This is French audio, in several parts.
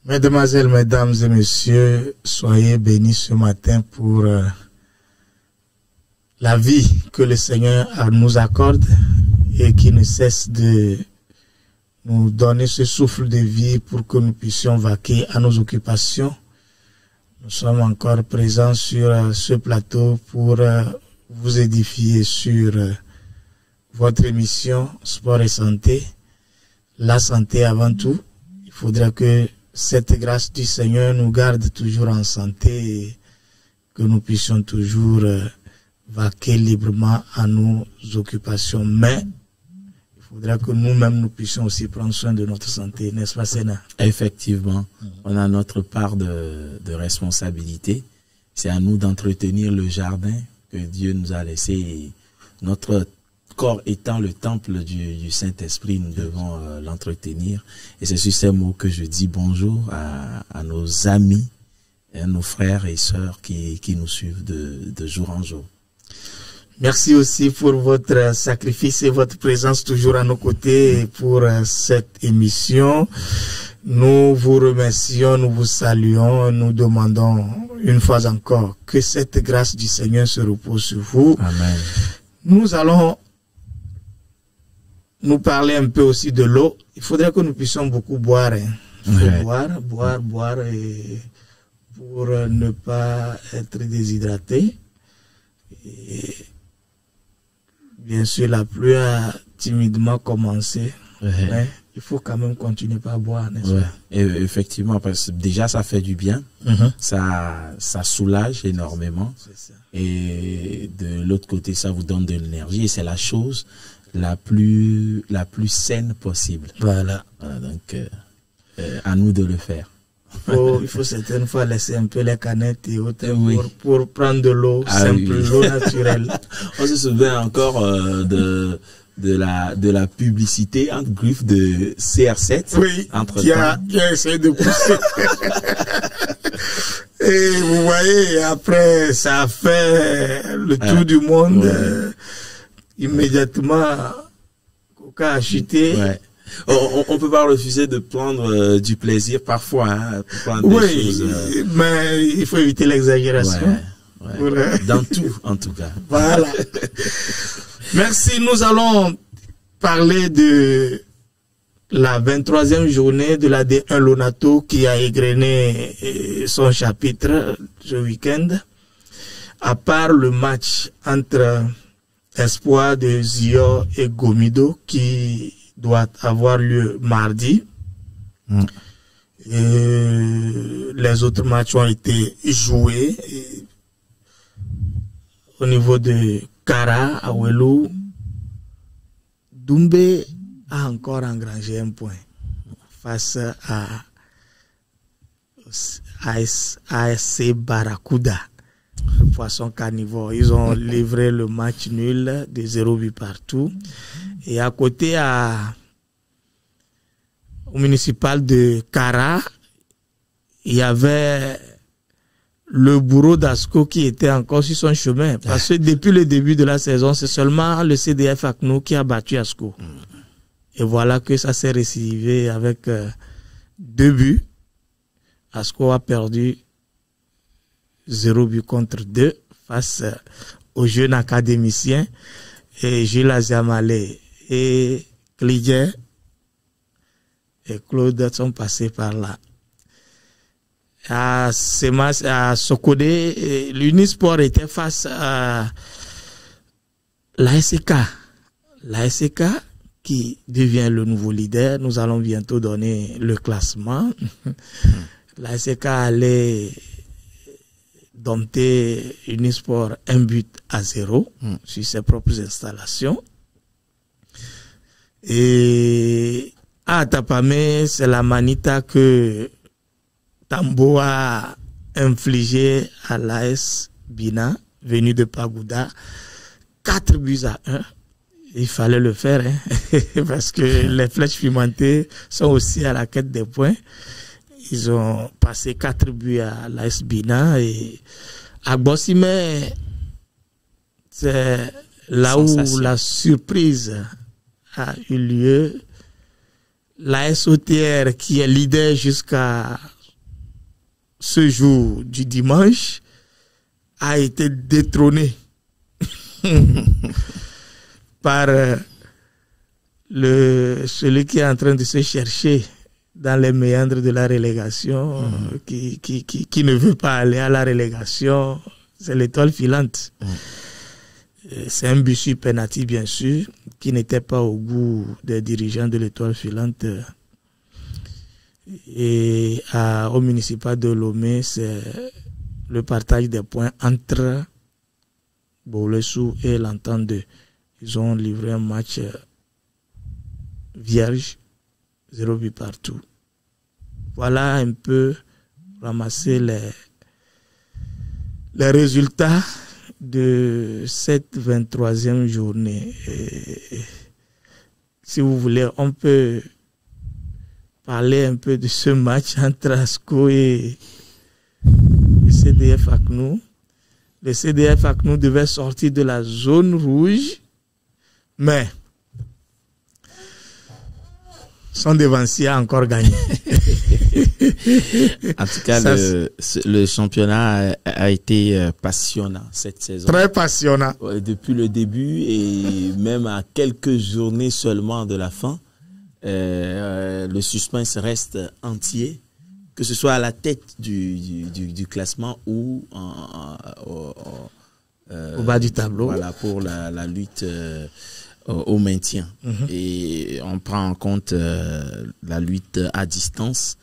Mesdemoiselles, mesdames et messieurs, soyez bénis ce matin pour la vie que le Seigneur nous accorde et qui ne cesse de nous donner ce souffle de vie pour que nous puissions vaquer à nos occupations. Nous sommes encore présents sur ce plateau pour vous édifier sur votre émission Sport et Santé. La santé avant tout. Il faudra que cette grâce du Seigneur nous garde toujours en santé et que nous puissions toujours vaquer librement à nos occupations. Mais il faudra que nous-mêmes nous puissions aussi prendre soin de notre santé, n'est-ce pas, Sénat? Effectivement, on a notre part de responsabilité. C'est à nous d'entretenir le jardin que Dieu nous a laissé. Et notre corps étant le temple du Saint-Esprit, nous devons l'entretenir. Et c'est sur ces mots que je dis bonjour à nos amis, à nos frères et sœurs qui nous suivent de jour en jour. Merci aussi pour votre sacrifice et votre présence toujours à nos côtés pour cette émission. Nous vous remercions, nous vous saluons, nous demandons une fois encore que cette grâce du Seigneur se repose sur vous. Amen. Nous allons nous parler un peu aussi de l'eau. Il faudrait que nous puissions beaucoup boire. Hein. Il faut boire et pour ne pas être déshydraté. Et bien sûr, la pluie a timidement commencé. Mais il faut quand même continuer par boire, n'est-ce pas? Et effectivement, parce que déjà ça fait du bien. Ça soulage énormément. Ça. Et de l'autre côté, ça vous donne de l'énergie. Et c'est la chose la plus saine possible. Voilà. Donc, à nous de le faire. Il faut certaines fois laisser un peu les canettes et autres pour prendre de l'eau simple, l'eau naturelle. On se souvient encore de la publicité entre griffes de CR7. Oui, qui a essayé de pousser. Et vous voyez, après, ça a fait le tour du monde. Immédiatement, Coca a chuté. On peut pas refuser de prendre du plaisir parfois, hein, pour prendre des choses. Mais il faut éviter l'exagération. Dans tout, en tout cas. Voilà. Merci. Nous allons parler de la 23e journée de la D1 Lonato qui a égrené son chapitre ce week-end. À part le match entre Espoir de Zior et Gomido qui doit avoir lieu mardi. Et les autres matchs ont été joués. Et au niveau de Kara, Awelu, Doumbé a encore engrangé un point face à ASC Barracuda. Le poisson carnivore. Ils ont livré le match nul de 0 but partout. Et à côté, au municipal de Kara, il y avait le bourreau d'Asco qui était encore sur son chemin. Parce que depuis le début de la saison, c'est seulement le CDF Acno qui a battu Asco. Et voilà que ça s'est récidivé avec 2 buts. Asco a perdu 0 but contre 2 face aux jeunes académiciens. Et Gilles Aziamale et Clidier et Claude sont passés par là. À Sokodé, l'Unisport était face à l'ASK. L'ASK qui devient le nouveau leader. Nous allons bientôt donner le classement. L'ASK allait dompter Unisport 1-0 sur ses propres installations. Et à Tapamé, c'est la manita que Tambo a infligé à l'AS Bina, venu de Pagouda, 4-1. Il fallait le faire, hein, parce que les flèches pimentées sont aussi à la quête des points. Ils ont passé 4 buts à l'AS Bina et à Bossimé, c'est là où la surprise a eu lieu. la SOTR qui est leader jusqu'à ce jour du dimanche a été détrônée par celui qui est en train de se chercher dans les méandres de la relégation, qui ne veut pas aller à la relégation, c'est l'Étoile Filante. C'est un Bussu Penati, bien sûr, qui n'était pas au goût des dirigeants de l'Étoile Filante. Et au municipal de Lomé, c'est le partage des points entre Bolesou et l'Entente 2. Ils ont livré un match vierge, 0 but partout. Voilà un peu ramasser les résultats de cette 23e journée. Et, si vous voulez, on peut parler un peu de ce match entre ASCO et le CDF ACNOU. Le CDF ACNOU devait sortir de la zone rouge, mais son devancier a encore gagné. En tout cas, le championnat a été passionnant cette saison. Très passionnant. Depuis le début et même à quelques journées seulement de la fin, le suspense reste entier, que ce soit à la tête du classement ou au bas du tableau. Voilà, pour la lutte au maintien. Et on prend en compte la lutte à distance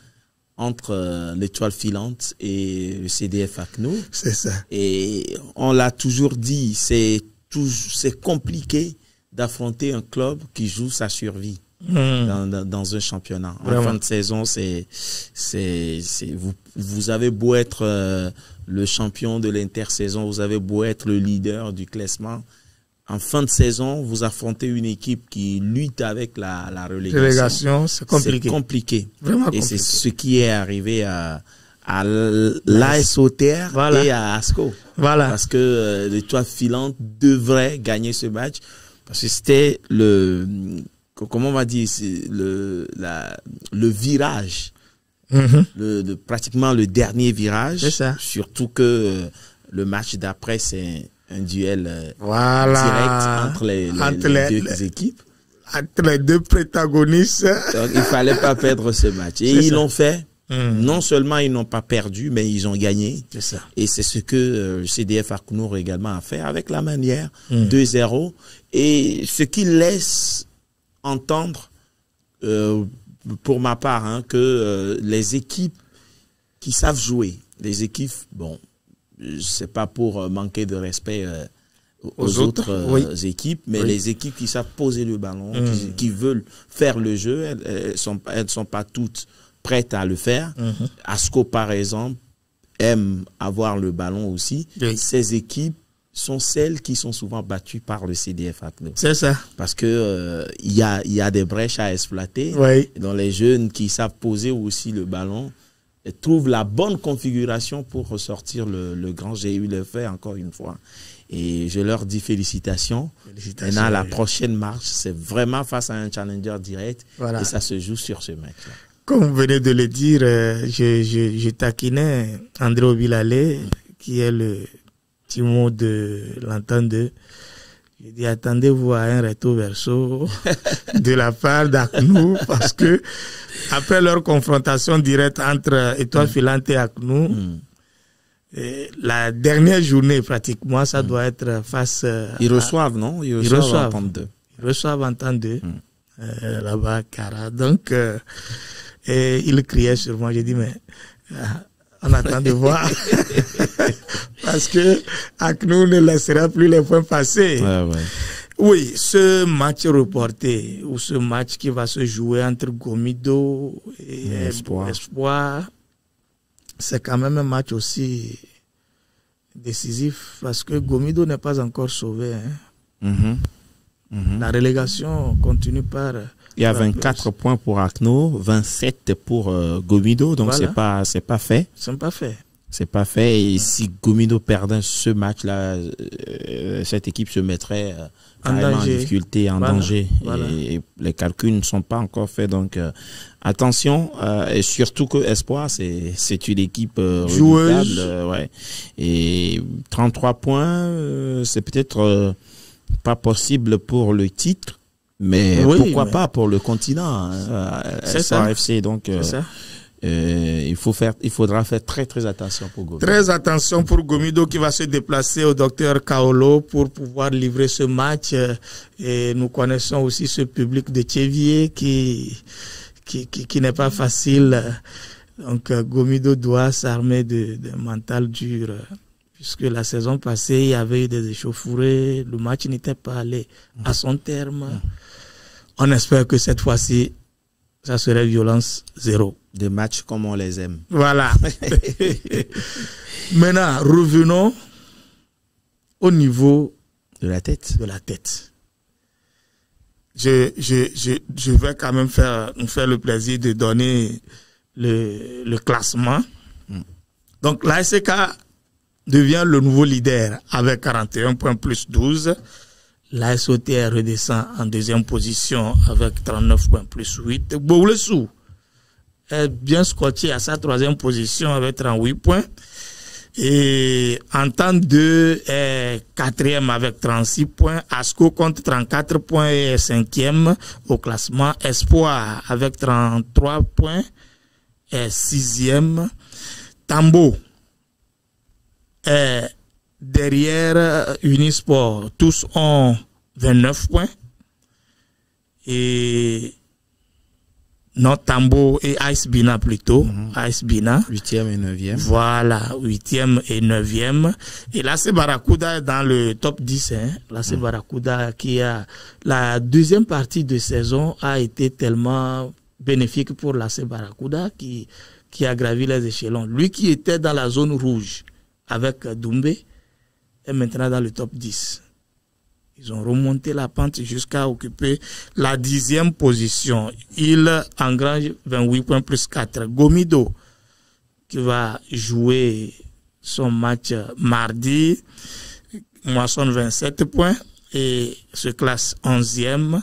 entre l'Étoile Filante et le CDF ACNOU. C'est ça. Et on l'a toujours dit, c'est compliqué d'affronter un club qui joue sa survie dans un championnat. Vraiment. En fin de saison, vous avez beau être le champion de l'intersaison, vous avez beau être le leader du classement. En fin de saison, vous affrontez une équipe qui lutte avec la relégation. C'est compliqué. C'est compliqué. Vraiment compliqué. Et c'est ce qui est arrivé à l'ASOTR et à ASCO. Voilà. Parce que l'Étoile Filante devrait gagner ce match. Parce que c'était comment on va dire, le virage. Pratiquement le dernier virage. C'est ça. Surtout que le match d'après, c'est un duel direct entre les deux équipes. Entre les deux protagonistes. Donc, il fallait pas perdre ce match. Et ils l'ont fait. Non seulement ils n'ont pas perdu, mais ils ont gagné. C'est ça. Et c'est ce que le CDF ACNOU également a fait avec la manière 2-0. Et ce qui laisse entendre, pour ma part, que les équipes qui savent jouer, les équipes, bon, c'est pas pour manquer de respect aux autres équipes, mais les équipes qui savent poser le ballon, qui veulent faire le jeu, elles sont pas toutes prêtes à le faire. ASCO, par exemple, aime avoir le ballon aussi. Ces équipes sont celles qui sont souvent battues par le CDF ACNOU. C'est ça. Parce que il y a des brèches à exploiter. Dans les jeunes qui savent poser aussi le ballon, et trouvent la bonne configuration pour ressortir le grand. J'ai eu le fait encore une fois. Et je leur dis félicitations. Maintenant, la prochaine marche, c'est vraiment face à un challenger direct. Voilà. Et ça se joue sur ce match-là. Comme vous venez de le dire, je taquinais André Obilalé, qui est le Timo de l'Entente 2. J'ai dit, attendez-vous à un retour verso de la part d'ACNOU, parce que après leur confrontation directe entre Étoile Filante et ACNOU, la dernière journée, pratiquement, ça doit être face Ils reçoivent, non? Ils reçoivent Entente 2. Ils reçoivent Entente 2, là-bas, Cara. Donc, et ils criaient sur moi. J'ai dit, mais on attend de voir. Parce que ACNOU ne laissera plus les points passer. Oui, ce match reporté, ou ce match qui va se jouer entre Gomido et Espoir, c'est quand même un match aussi décisif, parce que Gomido n'est pas encore sauvé. La relégation continue par... Il y a 24 points pour ACNOU, 27 pour Gomido, donc voilà. c'est pas fait. C'est pas fait. C'est pas fait. Et si Gomido perdait ce match-là, cette équipe se mettrait en difficulté, en danger. Voilà. Et les calculs ne sont pas encore faits. Donc, attention. Et surtout que Espoir, c'est une équipe joueuse. Ouais. Et 33 points, c'est peut-être pas possible pour le titre. Mais oui, pourquoi pas pour le continent, c'est ça. FC. Donc, c'est ça. Il faudra faire très très attention pour Gomido. Très attention pour Gomido qui va se déplacer au docteur Kaolo pour pouvoir livrer ce match. Et nous connaissons aussi ce public de Tchévier qui n'est pas facile. Donc Gomido doit s'armer de mental dur. Puisque la saison passée, il y avait eu des échauffourées, le match n'était pas allé à son terme. On espère que cette fois-ci, ça serait violence zéro. Des matchs comme on les aime. Voilà. Maintenant, revenons au niveau de la tête. Je vais quand même nous faire le plaisir de donner le classement. Donc, l'ASK devient le nouveau leader avec 41 points plus 12. L'AS OTR redescend en deuxième position avec 39 points plus 8. Boulessou est bien scotché à sa troisième position avec 38 points. Et Entente 2 est quatrième avec 36 points. ASCO compte 34 points et est cinquième au classement. Espoir avec 33 points est sixième. Tambo est derrière Unisport, tous ont 29 points. Et Tambo et Ice Bina plutôt. Ice Bina. 8e et 9e. Voilà, 8e et 9e. Et là, c'est Barracuda est dans le top 10. Là, c'est Barracuda qui a... La deuxième partie de saison a été tellement bénéfique pour la Barracuda qui a gravi les échelons. Lui qui était dans la zone rouge avec Doumbé est maintenant dans le top 10. Ils ont remonté la pente jusqu'à occuper la 10e position. Il engrange 28 points plus 4. Gomido, qui va jouer son match mardi, moissonne 27 points et se classe 11e.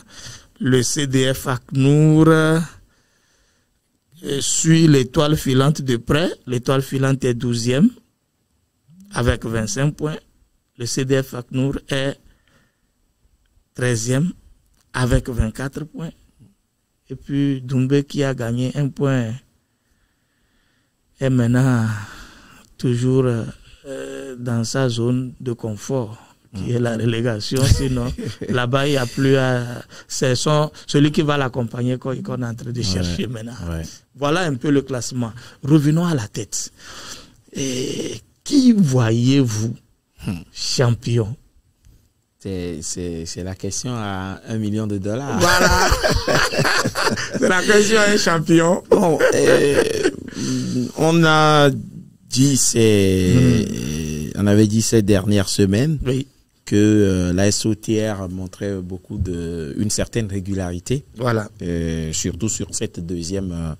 Le CDF ACNUR suit l'étoile filante de près. L'étoile filante est 12e avec 25 points. Le CDF ACNUR est 13e avec 24 points. Et puis Doumbé qui a gagné 1 point est maintenant toujours dans sa zone de confort, qui est la relégation. Sinon, là-bas, il n'y a plus à... C'est celui qui va l'accompagner qu'on est en train de chercher maintenant. Ouais. Voilà un peu le classement. Revenons à la tête. Et qui voyez-vous champion? C'est la question à $1 million. Voilà. C'est la question à un champion. Bon, on a dit on avait dit ces dernières semaines que la SOTR montrait une certaine régularité. Voilà. Surtout sur cette deuxième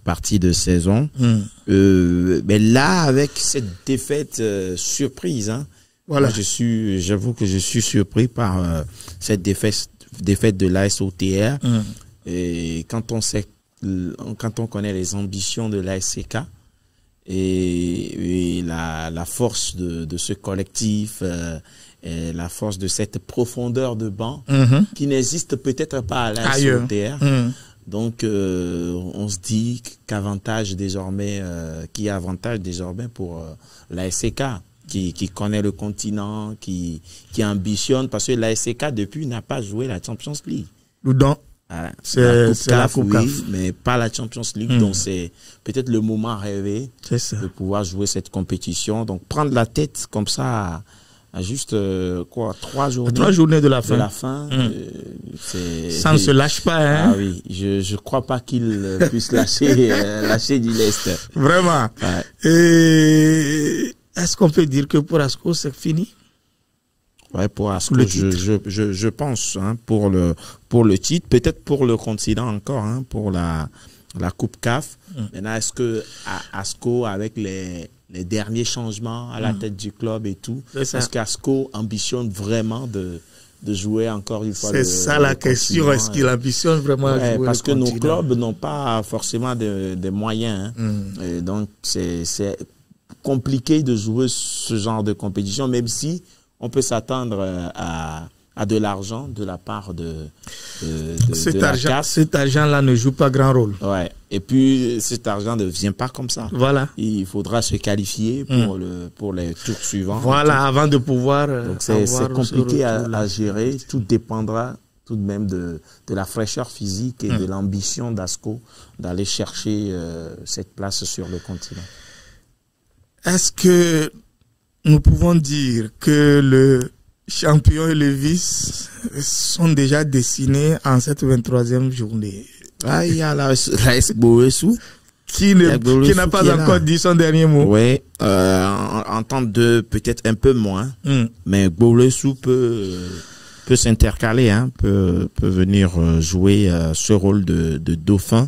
partie de saison. Mais là, avec cette défaite surprise, voilà. J'avoue que je suis surpris par cette défaite de l'AS OTR. Et quand on connaît les ambitions de l'ASK et la force de ce collectif, et la force de cette profondeur de banc qui n'existe peut-être pas à l'AS OTR. Donc, on se dit qu'il y a avantage désormais pour l'ASK. Qui connaît le continent, qui ambitionne, parce que l'ASK depuis n'a pas joué la Champions League. Voilà. C'est la Coupe CAF, oui, mais pas la Champions League. Donc c'est peut-être le moment rêvé de pouvoir jouer cette compétition. Donc prendre la tête comme ça à juste 3 journées de la fin. Ça ne se lâche pas, hein. Ah oui, je crois pas qu'il puisse lâcher du lest. Vraiment. Ouais. Et est-ce qu'on peut dire que pour ASCO, c'est fini? Ouais, pour ASCO, je pense, pour le titre, peut-être pour le continent encore, pour la Coupe CAF. Maintenant, est-ce que ASCO, avec les derniers changements à la tête du club et tout. Est-ce qu'Asco ambitionne vraiment de jouer encore une fois? C'est ça la question. Est-ce qu'il ambitionne vraiment de jouer parce que nos clubs n'ont pas forcément des moyens. Hein. Et donc, c'est compliqué de jouer ce genre de compétition, même si on peut s'attendre à de l'argent de la part de cet argent-là ne joue pas grand rôle. Ouais. Et puis, cet argent ne vient pas comme ça. Voilà. Il faudra se qualifier pour les tours suivants. Voilà, avant de pouvoir... Donc, c'est compliqué à gérer. Tout dépendra tout de même de la fraîcheur physique et de l'ambition d'Asco d'aller chercher cette place sur le continent. Est-ce que nous pouvons dire que le champion et le vice sont déjà dessinés en cette 23e journée? Ah, il y a l'AS Bowesu qui n'a pas encore dit son dernier mot. Oui, en temps de peut-être un peu moins, mais Bowesu peut s'intercaler, hein, peut venir jouer ce rôle de dauphin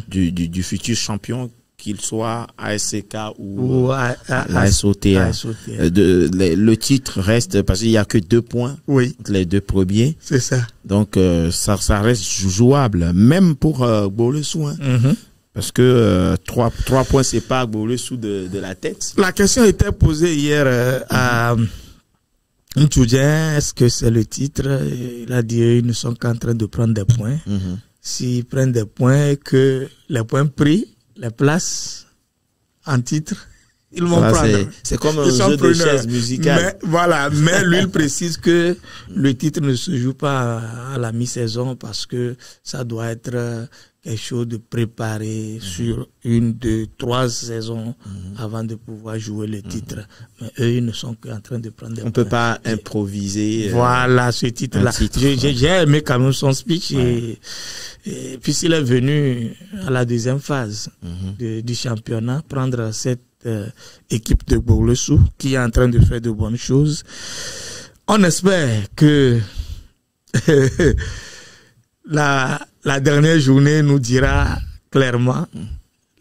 du futur champion, qu'il soit ASCK ou l'ASOTR. Le titre reste, parce qu'il n'y a que 2 points, entre les 2 premiers. C'est ça. Donc, ça reste jouable, même pour Bowesu. Hein. Parce que 3 points, c'est pas Bowesu de la tête. La question était posée hier à Ntchoudien, est-ce que c'est le titre? Il a dit ils ne sont qu'en train de prendre des points. S'ils prennent des points, que les points pris, les places en titre, ils vont prendre. C'est comme un jeu de chaises musicales. Mais lui, il précise que le titre ne se joue pas à la mi-saison parce que ça doit être quelque chose de préparé sur 1, 2, 3 saisons avant de pouvoir jouer le titre. Mais eux, ils ne sont qu'en train de prendre des points. On peut pas improviser. Voilà, ce titre-là. J'ai aimé quand même son speech et puis il est venu à la 2e phase du championnat prendre cette équipe de Bowesu qui est en train de faire de bonnes choses. On espère que la dernière journée nous dira clairement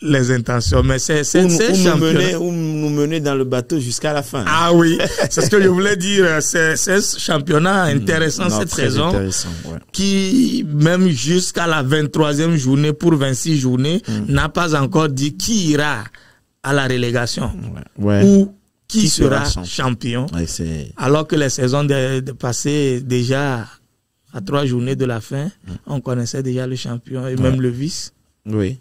les intentions. Mais c'est nous mener dans le bateau jusqu'à la fin. Ah oui, c'est ce que je voulais dire. C'est ce championnat intéressant cette saison qui, même jusqu'à la 23e journée pour 26 journées, n'a pas encore dit qui ira à la relégation ou qui sera champion. Alors que les saisons passées, déjà à 3 journées de la fin, on connaissait déjà le champion et même le vice. Oui,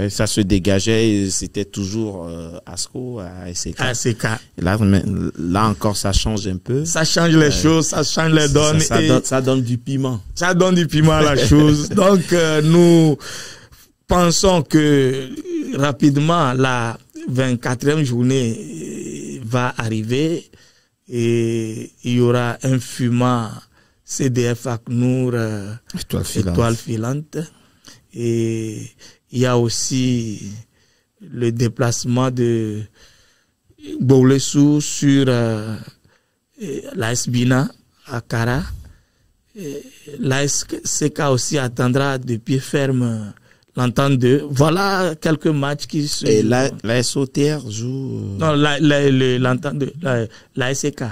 ça se dégageait et c'était toujours Asco, ASCK. Là encore, ça change un peu. Ça change les choses, ça change les donnes. Ça donne du piment. Ça donne du piment à la chose. Donc, nous pensons que rapidement, la 24e journée va arriver et il y aura un fumant CDF ACNUR étoile filante. Et il y a aussi le déplacement de Bowesu sur l'AS Bina à Kara. L'ASCK aussi attendra de pied ferme l'entente de. Voilà quelques matchs qui se. Et l'ASOTR joue. Non, l'entente de l'ASCK.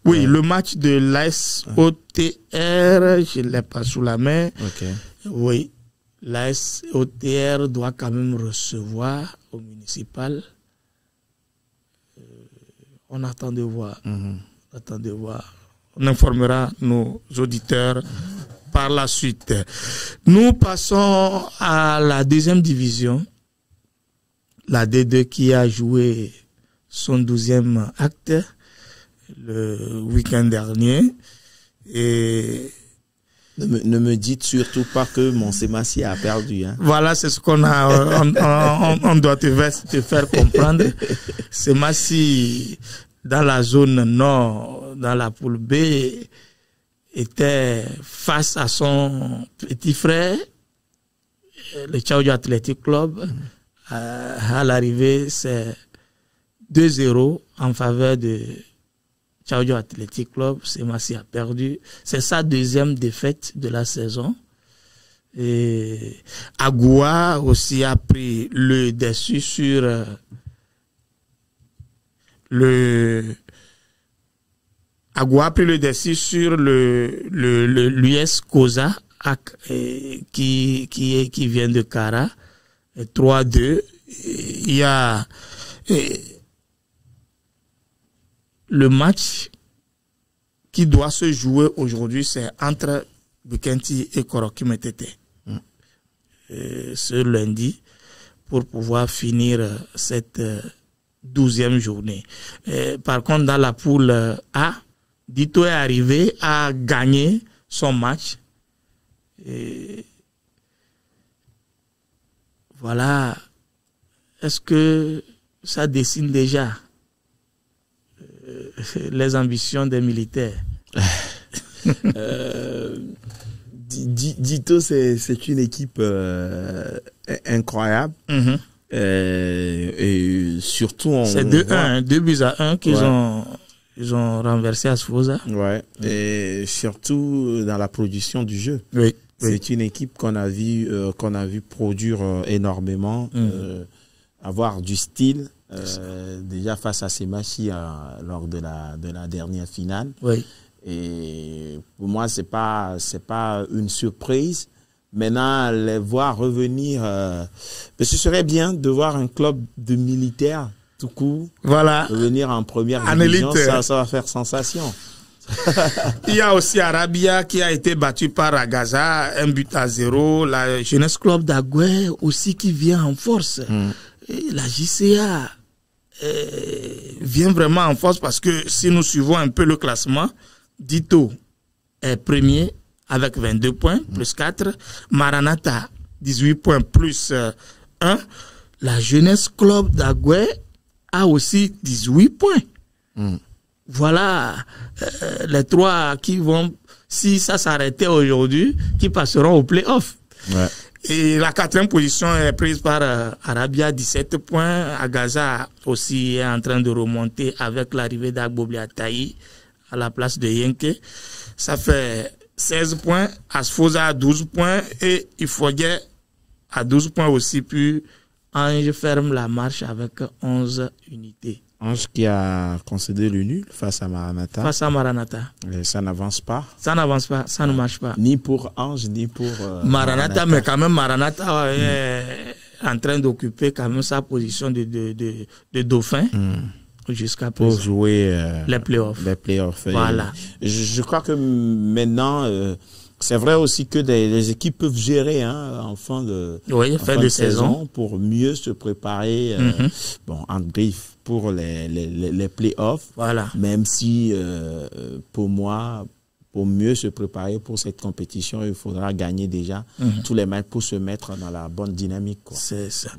Oui, le match de l'ASOTR, je ne l'ai pas sous la main. Oui, l'ASOTR doit quand même recevoir au municipal. On attend de voir. On attend de voir. On informera nos auditeurs par la suite. Nous passons à la 2e division, la D2 qui a joué son 12e acte le week-end dernier. Et ne me dites surtout pas que Monsemassi a perdu. Hein. Voilà, c'est ce qu'on a. On doit te faire comprendre. Semassi, dans la zone nord, dans la poule B, était face à son petit frère, le Tchaoudjo Athletic Club. À l'arrivée, c'est 2-0 en faveur de Tchaoudjo Athletic Club. Semassi a perdu. C'est sa 2e défaite de la saison. Et Agoua aussi a pris le dessus sur Agoua a pris le dessus sur l'US Koza qui vient de Kara, 3-2. Il y a le match qui doit se jouer aujourd'hui, c'est entre Bukenti et Koroki Metete. Ce lundi, pour pouvoir finir cette 12e journée. Par contre, dans la poule A, Dito est arrivé à gagner son match. Voilà. Est-ce que ça dessine déjà les ambitions des militaires? Dito, c'est une équipe incroyable. Et surtout, c'est 2-1, 2-1 qu'ils ont renversé à Sfosa. Ouais. Et surtout dans la production du jeu. Oui. C'est une équipe qu'on a vu produire énormément, avoir du style. Déjà face à Semachi lors de la dernière finale. Oui. Et pour moi, c'est pas une surprise. Maintenant, les voir revenir, ce serait bien de voir un club de militaires tout court revenir en première division. Ça va faire sensation. Il y a aussi Arabia qui a été battu par Agaza, 1-0. La Jeunesse Club d'Agué aussi qui vient en force. Et la JCA vient vraiment en force parce que si nous suivons un peu le classement, Dito est premier avec 22 points, plus 4. Maranatha, 18 points, plus 1. La Jeunesse Club d'Agué a aussi 18 points. Voilà les trois qui vont, si ça s'arrêtait aujourd'hui, qui passeront au play-off. Ouais. Et la 4e position est prise par Arabia, 17 points. Agaza aussi est en train de remonter avec l'arrivée d'Agbobliataï à la place de Yenke. Ça fait 16 points. Asfosa à 12 points. Et Ifogué à 12 points aussi. Puis Ange ferme la marche avec 11 unités. Ange qui a concédé le nul face à Maranatha. Face à Maranatha. Et ça n'avance pas. Ça n'avance pas, ça ne marche pas. Ni pour Ange, ni pour Maranatha. Mais quand même, Maranatha est en train d'occuper quand même sa position de dauphin jusqu'à présent. Pour jouer les playoffs. Les playoffs. Voilà. Je crois que maintenant, c'est vrai aussi que les équipes peuvent gérer en fin de saison pour mieux se préparer en griffe pour les playoffs. Voilà. Même si, pour moi, pour mieux se préparer pour cette compétition, il faudra gagner déjà tous les matchs pour se mettre dans la bonne dynamique. C'est ça.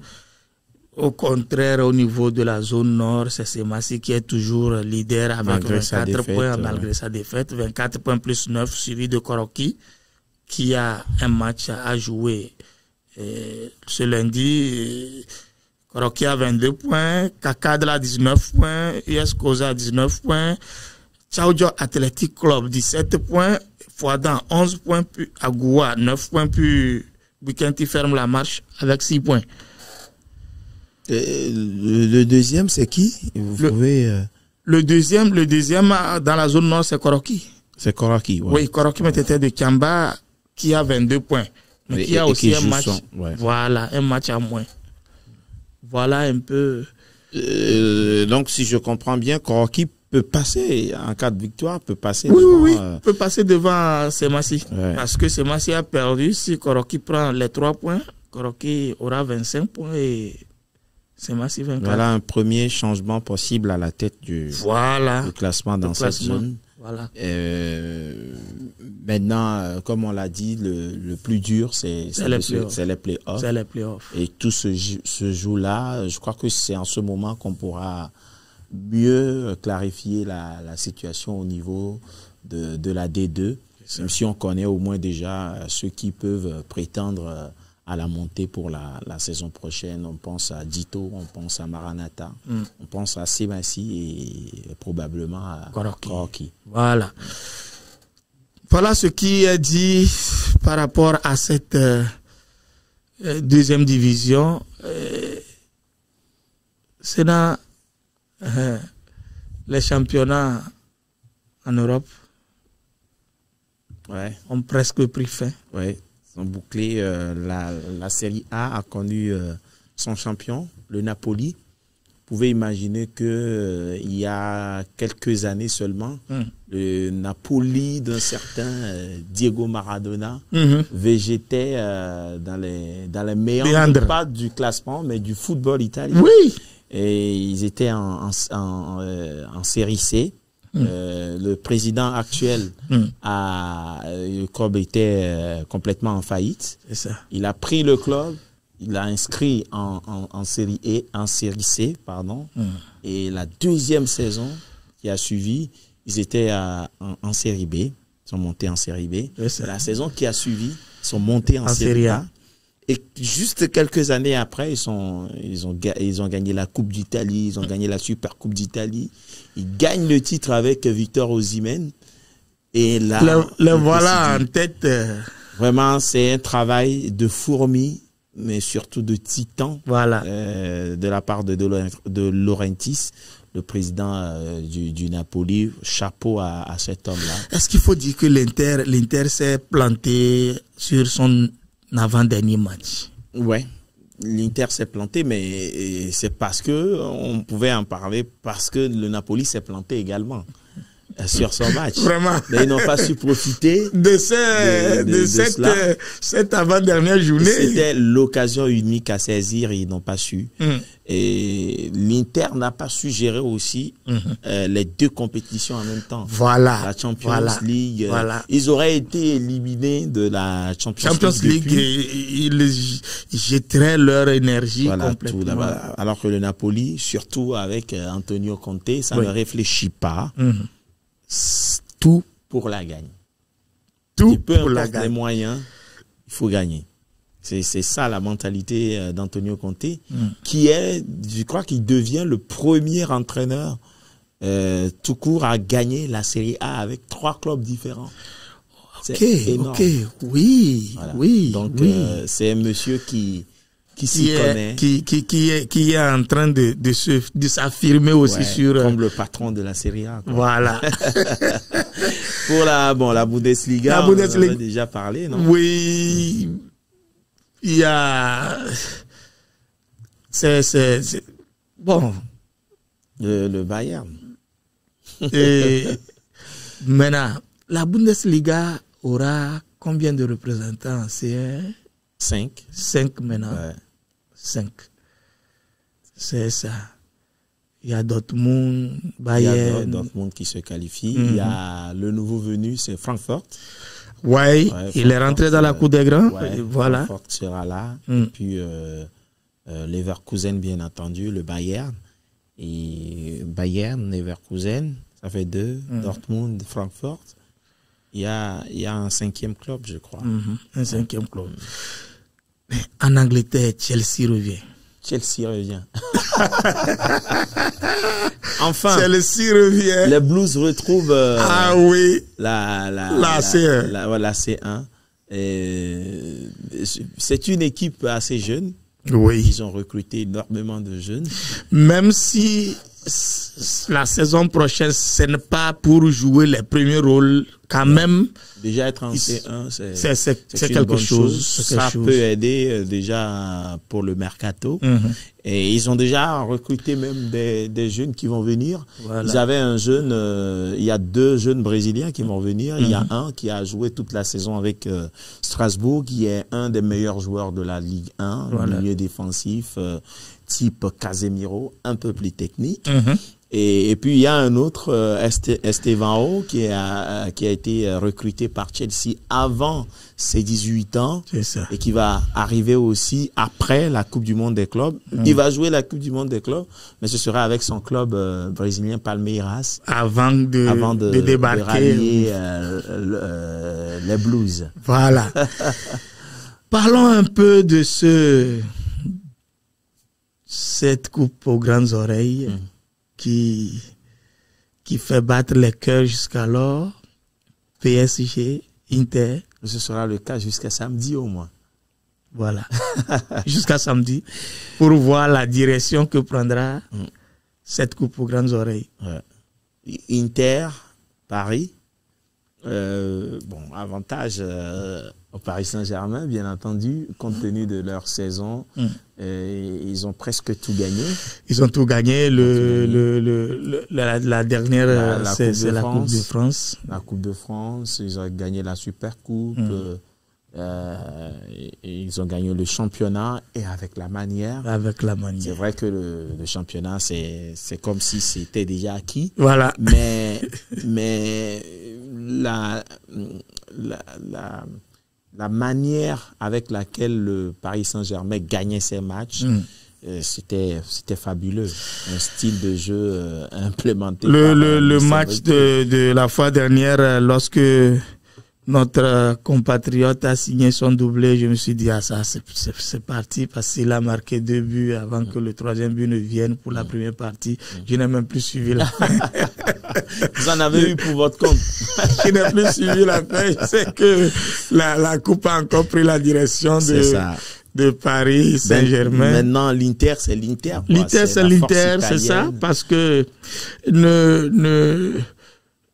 Au contraire, au niveau de la zone nord, c'est Semassi qui est toujours leader avec 24 points malgré sa défaite. 24 points plus 9, suivi de Koroki, qui a un match à jouer. Ce lundi, Koroki a 22 points, Kakadla a 19 points, US Koza a 19 points, Chaojo Athletic Club 17 points, Fouadan 11 points, puis Agoua 9 points, puis Bukenti ferme la marche avec 6 points. Le deuxième, c'est qui? Le deuxième dans la zone nord, c'est Koroki. C'est Koroki, ouais. Oui, Koroki Metete de Kamba qui a 22 points. Mais qui a aussi un match. Voilà, un match à moins. Voilà un peu. Donc, si je comprends bien, Koroki peut passer, en cas de victoire, peut passer Oui, peut passer devant Semassi. Ouais. Parce que Semassi a perdu. Si Koroki prend les 3 points, Koroki aura 25 points et Semassi 24. Voilà un premier changement possible à la tête du classement dans cette zone. Voilà. Maintenant, comme on l'a dit, le plus dur, c'est les playoffs. Et tout se joue là. Je crois que c'est en ce moment qu'on pourra mieux clarifier la situation au niveau de la D2. Même si on connaît au moins déjà ceux qui peuvent prétendre à la montée pour la saison prochaine. On pense à Dito, on pense à Maranatha, on pense à Semassi et probablement à Koroki. Voilà. Voilà ce qui est dit par rapport à cette deuxième division. C'est dans les championnats en Europe ont presque pris fin. Ouais, ils ont bouclé. La Série A a connu son champion, le Napoli. Vous pouvez imaginer que il y a quelques années seulement, le Napoli d'un certain Diego Maradona végétait dans les meilleurs, pas du classement, mais du football italien. Oui. Et ils étaient en série C. Le président actuel le club était complètement en faillite. C'est ça. Il a pris le club. Il l'a inscrit en série C, pardon. Et la deuxième saison qui a suivi, ils étaient en série B. Ils sont montés en série B. La saison qui a suivi, ils sont montés en série A. Et juste quelques années après, ils ont gagné la Coupe d'Italie, ils ont gagné la Super Coupe d'Italie. Ils gagnent le titre avec Victor Osimhen. Et là, le voilà en tête. Vraiment, c'est un travail de fourmi, mais surtout de titan, de la part de Laurentiis, le président du Napoli. Chapeau à cet homme-là. Est-ce qu'il faut dire que l'Inter s'est planté sur son avant-dernier match? Ouais, l'Inter s'est planté, mais c'est parce que on pouvait en parler, parce que le Napoli s'est planté également sur son match. Vraiment. Mais ils n'ont pas su profiter de cette avant-dernière journée. C'était l'occasion unique à saisir, ils n'ont pas su. Et l'Inter n'a pas su gérer aussi les deux compétitions en même temps. Voilà. La Champions League. Ils auraient été éliminés de la Champions League. Ils jetteraient leur énergie complètement. Alors que le Napoli, surtout avec Antonio Conte, ça ne réfléchit pas. Tout pour la gagne. Tout peu pour la gagne. Les moyens, il faut gagner. C'est ça la mentalité d'Antonio Conte, qui est, je crois qu'il devient le premier entraîneur tout court à gagner la Série A avec 3 clubs différents. Oui. Donc c'est un monsieur qui s'y connaît, qui est en train de s'affirmer aussi sur comme le patron de la Serie A. Voilà. Pour la Bundesliga, on en a déjà parlé, non? Oui, il y a bon le Bayern. Et maintenant, la Bundesliga aura combien de représentants? C'est 5 maintenant. 5. C'est ça. Il y a Dortmund, Bayern. Il y a Dortmund qui se qualifie. Il y a le nouveau venu, c'est Francfort. Oui, il est rentré dans la cour des grands. Voilà. Francfort sera là. Et puis Leverkusen, bien entendu, le Bayern. Et Bayern, Leverkusen, ça fait 2. Dortmund, Francfort. Il y a un 5e club, je crois. Un 5e club. En Angleterre, Chelsea revient. Chelsea revient. Enfin, Chelsea revient. Les Blues retrouvent la C1. La C1. C'est une équipe assez jeune. Oui. Ils ont recruté énormément de jeunes. Même si la saison prochaine, ce n'est pas pour jouer les premiers rôles, quand même. Déjà être en C1, c'est quelque chose. Ça peut aider déjà pour le mercato. Et ils ont déjà recruté même des jeunes qui vont venir. Ils avaient un jeune, il y a 2 jeunes Brésiliens qui vont venir. Il y a un qui a joué toute la saison avec Strasbourg, qui est un des meilleurs joueurs de la Ligue 1, milieu défensif, type Casemiro, un peu plus technique. Et puis, il y a un autre, Estevão, qui a été recruté par Chelsea avant ses 18 ans. C'est ça. Et qui va arriver aussi après la Coupe du Monde des clubs. Il va jouer la Coupe du Monde des clubs, mais ce sera avec son club brésilien Palmeiras. Avant de débarquer. De rallier les Blues. Voilà. Parlons un peu de cette coupe aux grandes oreilles. Qui fait battre les cœurs jusqu'alors, PSG, Inter. Ce sera le cas jusqu'à samedi au moins. Voilà, jusqu'à samedi, pour voir la direction que prendra cette coupe aux grandes oreilles. Inter, Paris. Bon, avantage au Paris Saint-Germain, bien entendu, compte tenu de leur saison. Ils ont presque tout gagné. Ils ont tout gagné. La dernière, c'est la Coupe de France. La Coupe de France, ils ont gagné la Super Coupe. Ils ont gagné le championnat et avec la manière. Avec la manière. C'est vrai que le championnat, c'est comme si c'était déjà acquis. Voilà. Mais la manière avec laquelle le Paris Saint-Germain gagnait ses matchs, c'était fabuleux. Un style de jeu implémenté. Le match de la fois dernière, lorsque notre compatriote a signé son doublé, je me suis dit, ah ça, c'est parti, parce qu'il a marqué 2 buts avant que le 3e but ne vienne pour la première partie. Je n'ai même plus suivi la fin. Vous en avez eu pour votre compte. Je n'ai plus suivi la fin. Je sais que la coupe a encore pris la direction de Paris Saint-Germain. Maintenant, l'Inter, c'est l'Inter. L'Inter, c'est l'Inter, c'est ça, parce que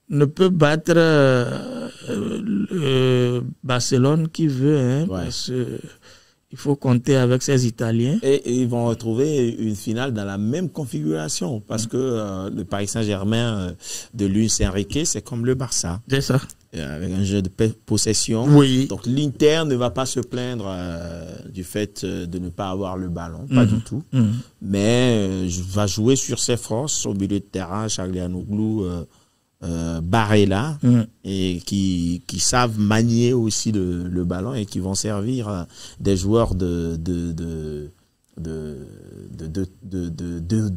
ne peut battre Barcelone qui veut, hein, parce que il faut compter avec ces Italiens. Et ils vont retrouver une finale dans la même configuration, parce que le Paris Saint-Germain de Luis Enrique, c'est comme le Barça. C'est ça. Avec un jeu de possession. Oui. Donc l'Inter ne va pas se plaindre du fait de ne pas avoir le ballon, pas du tout. Mais va jouer sur ses forces au milieu de terrain, Çalhanoğlu, Barella, et qui savent manier aussi le ballon et qui vont servir des joueurs de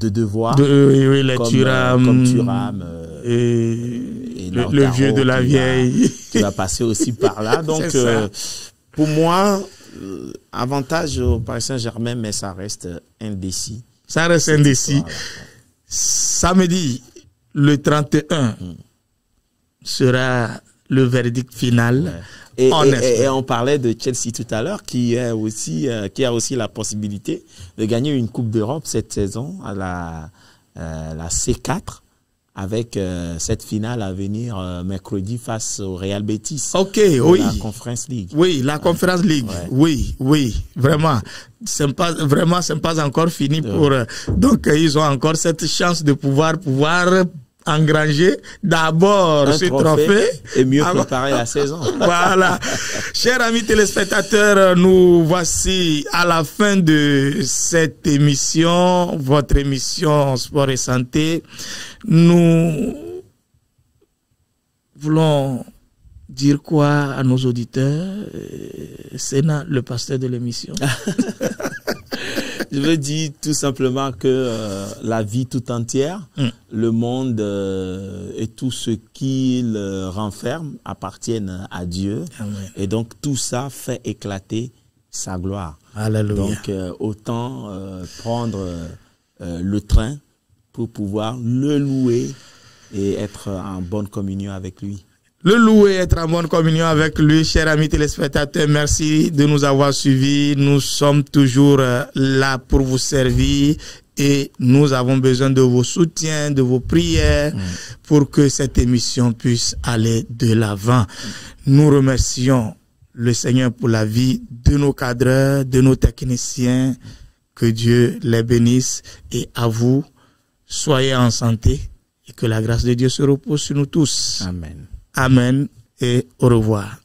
devoir, oui, les Thuram, comme Thuram et le vieux de la vieille qui va passer aussi par là. Donc pour moi, avantage au Paris Saint-Germain, mais ça reste indécis. Ça reste indécis. Samedi, le 31 sera le verdict final. Et on parlait de Chelsea tout à l'heure, qui a aussi la possibilité de gagner une Coupe d'Europe cette saison à la C4, avec cette finale à venir mercredi face au Real Betis. Ok, oui. La Conference League. Oui, la Conference League. Oui, vraiment. C'est pas encore fini pour. Donc ils ont encore cette chance de pouvoir engranger d'abord ce trophée et mieux préparer la saison. Voilà. Chers amis téléspectateurs, nous voici à la fin de cette émission, votre émission Sport et Santé. Nous voulons dire quoi à nos auditeurs? Sénat, le pasteur de l'émission. Je veux dire tout simplement que la vie tout entière, le monde et tout ce qu'il renferme appartiennent à Dieu. Amen. Et donc tout ça fait éclater sa gloire. Alléluia. Donc autant prendre le train pour pouvoir le louer et être en bonne communion avec lui. Le louer, être en bonne communion avec lui. Chers amis téléspectateurs, merci de nous avoir suivis. Nous sommes toujours là pour vous servir et nous avons besoin de vos soutiens, de vos prières pour que cette émission puisse aller de l'avant. Nous remercions le Seigneur pour la vie de nos cadreurs, de nos techniciens. Que Dieu les bénisse et à vous, soyez en santé et que la grâce de Dieu se repose sur nous tous. Amen. Amen et au revoir.